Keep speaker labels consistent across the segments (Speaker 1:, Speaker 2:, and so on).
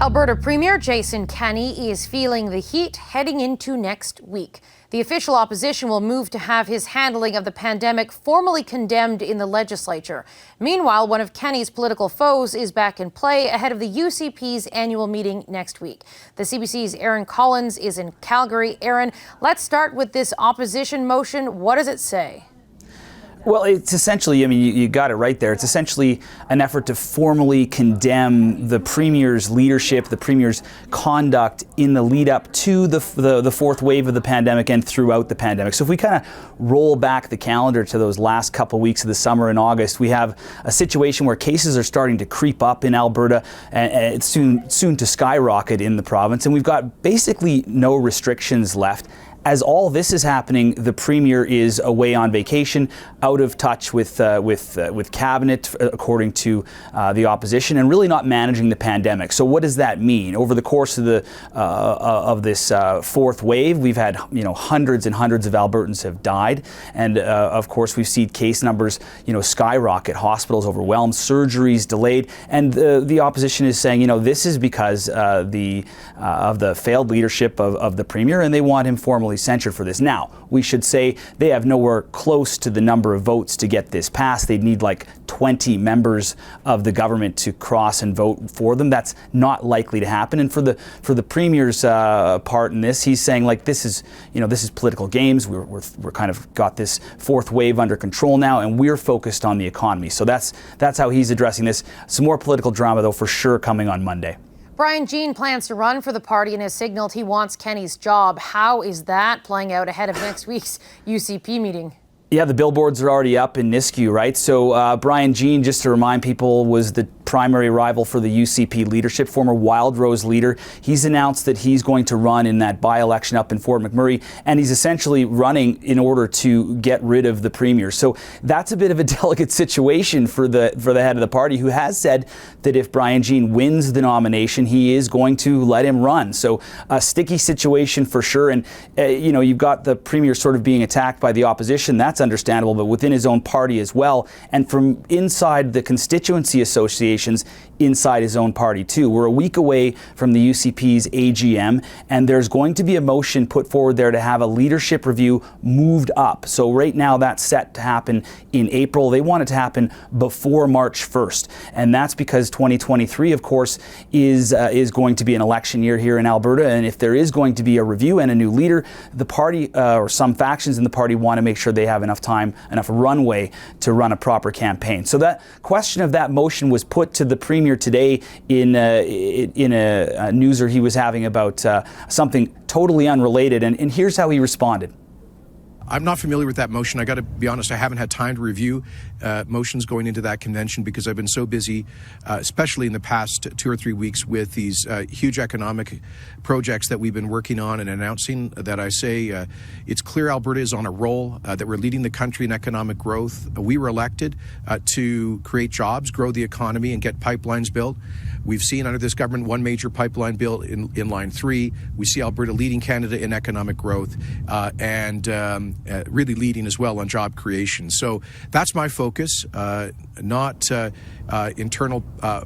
Speaker 1: Alberta Premier Jason Kenney is feeling the heat heading into next week. The official opposition will move to have his handling of the pandemic formally condemned in the legislature. Meanwhile, one of Kenney's political foes is back in play ahead of the UCP's annual meeting next week. The CBC's Aaron Collins is in Calgary. Aaron, let's start with this opposition motion. What does it say?
Speaker 2: Well, it's essentially, you got it right there. It's essentially an effort to formally condemn the Premier's leadership, the Premier's conduct in the lead up to the fourth wave of the pandemic and throughout the pandemic. So if we kind of roll back the calendar to those last couple of weeks of the summer in August, we have a situation where cases are starting to creep up in Alberta and it's soon to skyrocket in the province. And we've got basically no restrictions left. As all this is happening, the Premier is away on vacation, out of touch with cabinet, according to the opposition, and really not managing the pandemic. So what does that mean? Over the course of this fourth wave, we've had hundreds and hundreds of Albertans have died, and of course we've seen case numbers skyrocket, hospitals overwhelmed, surgeries delayed, and the opposition is saying this is because of the failed leadership of the Premier, and they want him formally censured for this. Now, we should say they have nowhere close to the number of votes to get this passed. They'd need like 20 members of the government to cross and vote for them. That's not likely to happen. And for the Premier's part in this, he's saying this is political games. We're kind of got this fourth wave under control now, and we're focused on the economy. So that's how he's addressing this. Some more political drama, though, for sure, coming on Monday.
Speaker 1: Brian Jean plans to run for the party and has signaled he wants Kenney's job. How is that playing out ahead of next week's UCP meeting?
Speaker 2: Yeah, the billboards are already up in Nisku, right? So Brian Jean, just to remind people, was the primary rival for the UCP leadership, former Wildrose leader. He's announced that he's going to run in that by-election up in Fort McMurray, and he's essentially running in order to get rid of the Premier. So that's a bit of a delicate situation for the head of the party, who has said that if Brian Jean wins the nomination, he is going to let him run. So a sticky situation for sure. And you've got the Premier sort of being attacked by the opposition. That's understandable, but within his own party as well, and from inside the constituency associations inside his own party too. We're a week away from the UCP's AGM, and there's going to be a motion put forward there to have a leadership review moved up. So right now that's set to happen in April. They want it to happen before March 1st, and that's because 2023, of course, is going to be an election year here in Alberta, and if there is going to be a review and a new leader, the party or some factions in the party want to make sure they have enough time, enough runway to run a proper campaign. So that question of that motion was put to the Premier today in a newser he was having about something totally unrelated, and here's how he responded.
Speaker 3: I'm not familiar with that motion. I got to be honest, I haven't had time to review motions going into that convention because I've been so busy, especially in the past 2 or 3 weeks, with these huge economic projects that we've been working on and announcing, that I say it's clear Alberta is on a roll, that we're leading the country in economic growth. We were elected to create jobs, grow the economy, and get pipelines built. We've seen under this government one major pipeline built in Line 3. We see Alberta leading Canada in economic growth and really leading as well on job creation. So that's my focus, not internal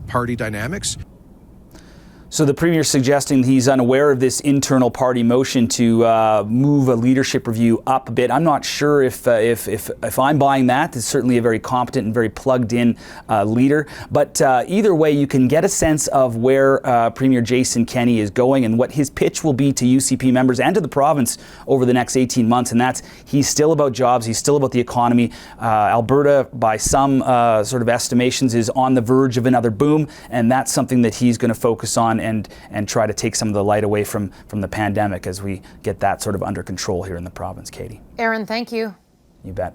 Speaker 3: party dynamics.
Speaker 2: So the Premier suggesting he's unaware of this internal party motion to move a leadership review up a bit. I'm not sure if I'm buying that. It's certainly a very competent and very plugged in leader. But either way, you can get a sense of where Premier Jason Kenney is going and what his pitch will be to UCP members and to the province over the next 18 months. And that's, he's still about jobs. He's still about the economy. Alberta, by some sort of estimations, is on the verge of another boom. And that's something that he's going to focus on and try to take some of the light away from the pandemic as we get that sort of under control here in the province. Katie.
Speaker 1: Aaron, thank you.
Speaker 2: You bet.